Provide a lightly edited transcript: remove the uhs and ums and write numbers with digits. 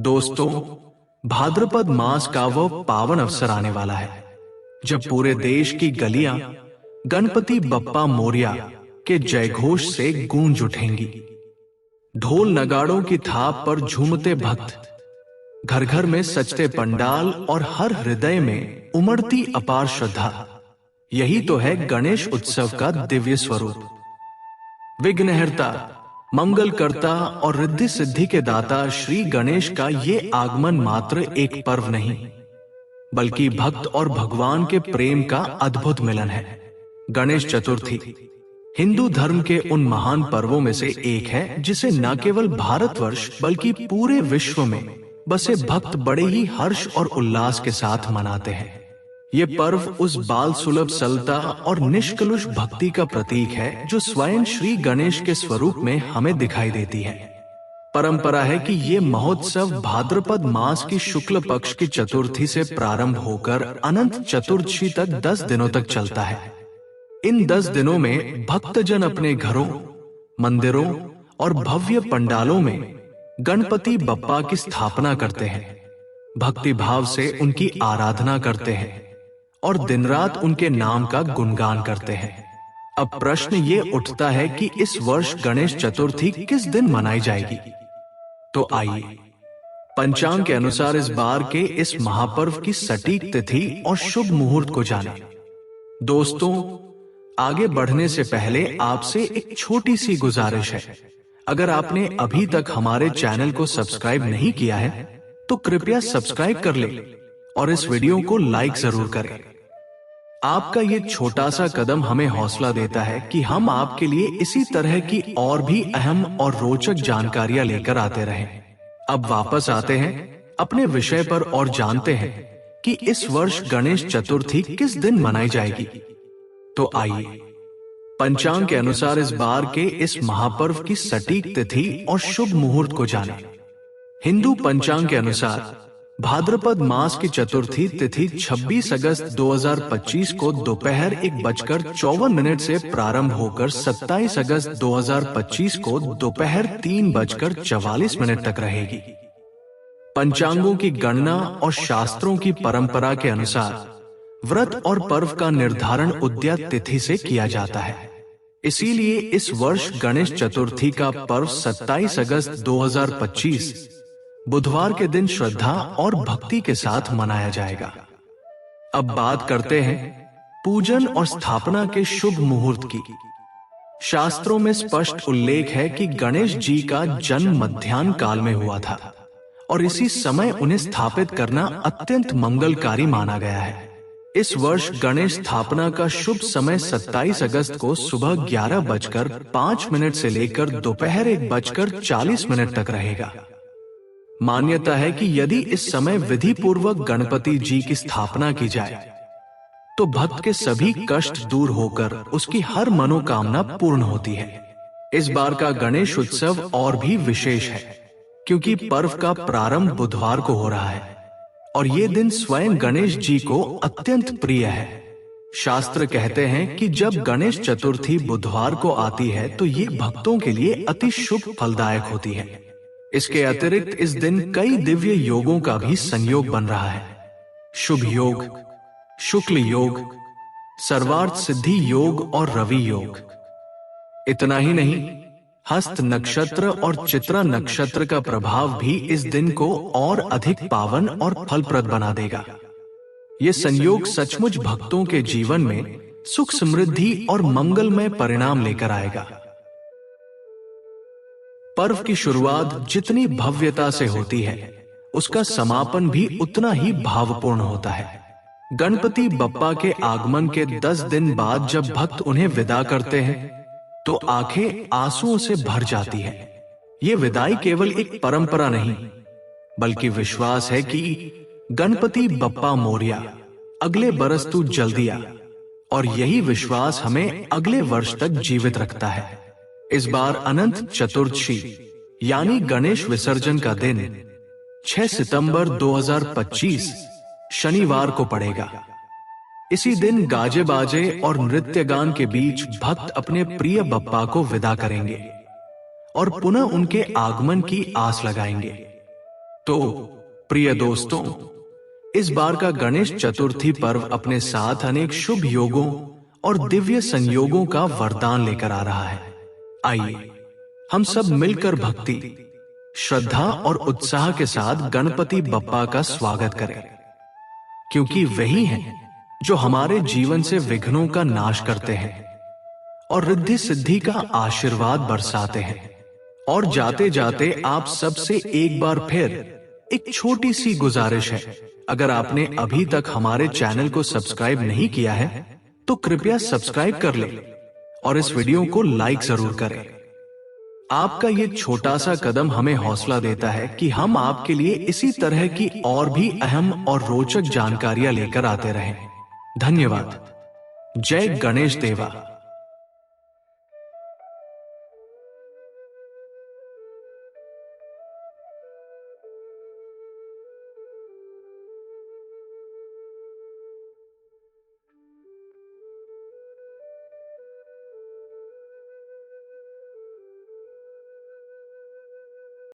दोस्तों, भाद्रपद मास का वो पावन अवसर आने वाला है जब पूरे देश की गलियां गणपति बप्पा मोरया के जयघोष से गूंज उठेंगी। ढोल नगाड़ों की थाप पर झूमते भक्त, घर घर में सजते पंडाल और हर हृदय में उमड़ती अपार श्रद्धा, यही तो है गणेश उत्सव का दिव्य स्वरूप। विघ्नहर्ता, मंगलकर्ता और रिद्धि सिद्धि के दाता श्री गणेश का ये आगमन मात्र एक पर्व नहीं, बल्कि भक्त और भगवान के प्रेम का अद्भुत मिलन है। गणेश चतुर्थी हिंदू धर्म के उन महान पर्वों में से एक है जिसे न केवल भारतवर्ष बल्कि पूरे विश्व में बसे भक्त बड़े ही हर्ष और उल्लास के साथ मनाते हैं। ये पर्व उस बाल सुलभ सरलता और निष्कलुष भक्ति का प्रतीक है जो स्वयं श्री गणेश के स्वरूप में हमें दिखाई देती है। परंपरा है कि ये महोत्सव भाद्रपद मास की शुक्ल पक्ष की चतुर्थी से प्रारंभ होकर अनंत चतुर्दशी तक 10 दिनों तक चलता है। इन 10 दिनों में भक्तजन अपने घरों, मंदिरों और भव्य पंडालों में गणपति बप्पा की स्थापना करते हैं, भक्ति भाव से उनकी आराधना करते हैं और दिन रात उनके नाम का गुणगान करते हैं। अब प्रश्न ये उठता है कि इस वर्ष गणेश चतुर्थी किस दिन मनाई जाएगी? तो आइए पंचांग के अनुसार इस बार के इस महापर्व की सटीक तिथि और शुभ मुहूर्त को जानें। दोस्तों, आगे बढ़ने से पहले आपसे एक छोटी सी गुजारिश है। अगर आपने अभी तक हमारे चैनल को सब्सक्राइब नहीं किया है तो कृपया सब्सक्राइब कर ले और इस वीडियो को लाइक जरूर करें। आपका ये छोटा सा कदम हमें हौसला देता है कि हम आपके लिए इसी तरह की और भी अहम और रोचक जानकारियां लेकर आते रहें। अब वापस आते हैं अपने विषय पर और जानते हैं कि इस वर्ष गणेश चतुर्थी किस दिन मनाई जाएगी। तो आइए पंचांग के अनुसार इस बार के इस महापर्व की सटीक तिथि और शुभ मुहूर्त को जानें। हिंदू पंचांग के अनुसार भाद्रपद मास की चतुर्थी तिथि 26 अगस्त 2025 को दोपहर 1:54 से प्रारंभ होकर 27 अगस्त 2025 को दोपहर 3:44 तक रहेगी। पंचांगों की गणना और शास्त्रों की परंपरा के अनुसार व्रत और पर्व का निर्धारण उद्यत तिथि से किया जाता है। इसीलिए इस वर्ष गणेश चतुर्थी का पर्व 27 अगस्त 2025 बुधवार के दिन श्रद्धा और भक्ति के साथ मनाया जाएगा। अब बात करते हैं पूजन और स्थापना के शुभ मुहूर्त की। शास्त्रों में स्पष्ट उल्लेख है कि गणेश जी का जन्म मध्याह्न काल में हुआ था और इसी समय उन्हें स्थापित करना अत्यंत मंगलकारी माना गया है। इस वर्ष गणेश स्थापना का शुभ समय 27 अगस्त को सुबह 11:05 से लेकर दोपहर 1:40 तक रहेगा। मान्यता है कि यदि इस समय विधि पूर्वक गणपति जी की स्थापना की जाए तो भक्त के सभी कष्ट दूर होकर उसकी हर मनोकामना पूर्ण होती है। इस बार का गणेश उत्सव और भी विशेष है क्योंकि पर्व का प्रारंभ बुधवार को हो रहा है और ये दिन स्वयं गणेश जी को अत्यंत प्रिय है। शास्त्र कहते हैं कि जब गणेश चतुर्थी बुधवार को आती है तो ये भक्तों के लिए अति शुभ फलदायक होती है। इसके अतिरिक्त इस दिन कई दिव्य योगों का भी संयोग बन रहा है। शुभ योग, शुक्ल योग, सर्वार्थ सिद्धि योग और रवि योग। इतना ही नहीं, हस्त नक्षत्र और चित्रा नक्षत्र का प्रभाव भी इस दिन को और अधिक पावन और फलप्रद बना देगा। ये संयोग सचमुच भक्तों के जीवन में सुख, समृद्धि और मंगलमय परिणाम लेकर आएगा। पर्व की शुरुआत जितनी भव्यता से होती है उसका समापन भी उतना ही भावपूर्ण होता है। गणपति बप्पा के आगमन के 10 दिन बाद जब भक्त उन्हें विदा करते हैं तो आंखें आंसुओं से भर जाती है। ये विदाई केवल एक परंपरा नहीं बल्कि विश्वास है कि गणपति बप्पा मोरया, अगले बरस तू जल्दी आ, और यही विश्वास हमें अगले वर्ष तक जीवित रखता है। इस बार अनंत चतुर्दशी यानी गणेश विसर्जन का दिन 6 सितंबर 2025 शनिवार को पड़ेगा। इसी दिन गाजे बाजे और नृत्य गान के बीच भक्त अपने प्रिय बप्पा को विदा करेंगे और पुनः उनके आगमन की आस लगाएंगे। तो प्रिय दोस्तों, इस बार का गणेश चतुर्थी पर्व अपने साथ अनेक शुभ योगों और दिव्य संयोगों का वरदान लेकर आ रहा है। आइए हम सब मिलकर भक्ति, श्रद्धा और उत्साह के साथ गणपति बप्पा का स्वागत करें, क्योंकि वही हैं जो हमारे जीवन से विघ्नों का नाश करते हैं और रिद्धि सिद्धि का आशीर्वाद बरसाते हैं। और जाते जाते आप सबसे एक बार फिर एक छोटी सी गुजारिश है, अगर आपने अभी तक हमारे चैनल को सब्सक्राइब नहीं किया है तो कृपया सब्सक्राइब कर लें और इस वीडियो को लाइक जरूर करें। आपका ये छोटा सा कदम हमें हौसला देता है कि हम आपके लिए इसी तरह की और भी अहम और रोचक जानकारियां लेकर आते रहें। धन्यवाद। जय गणेश देवा।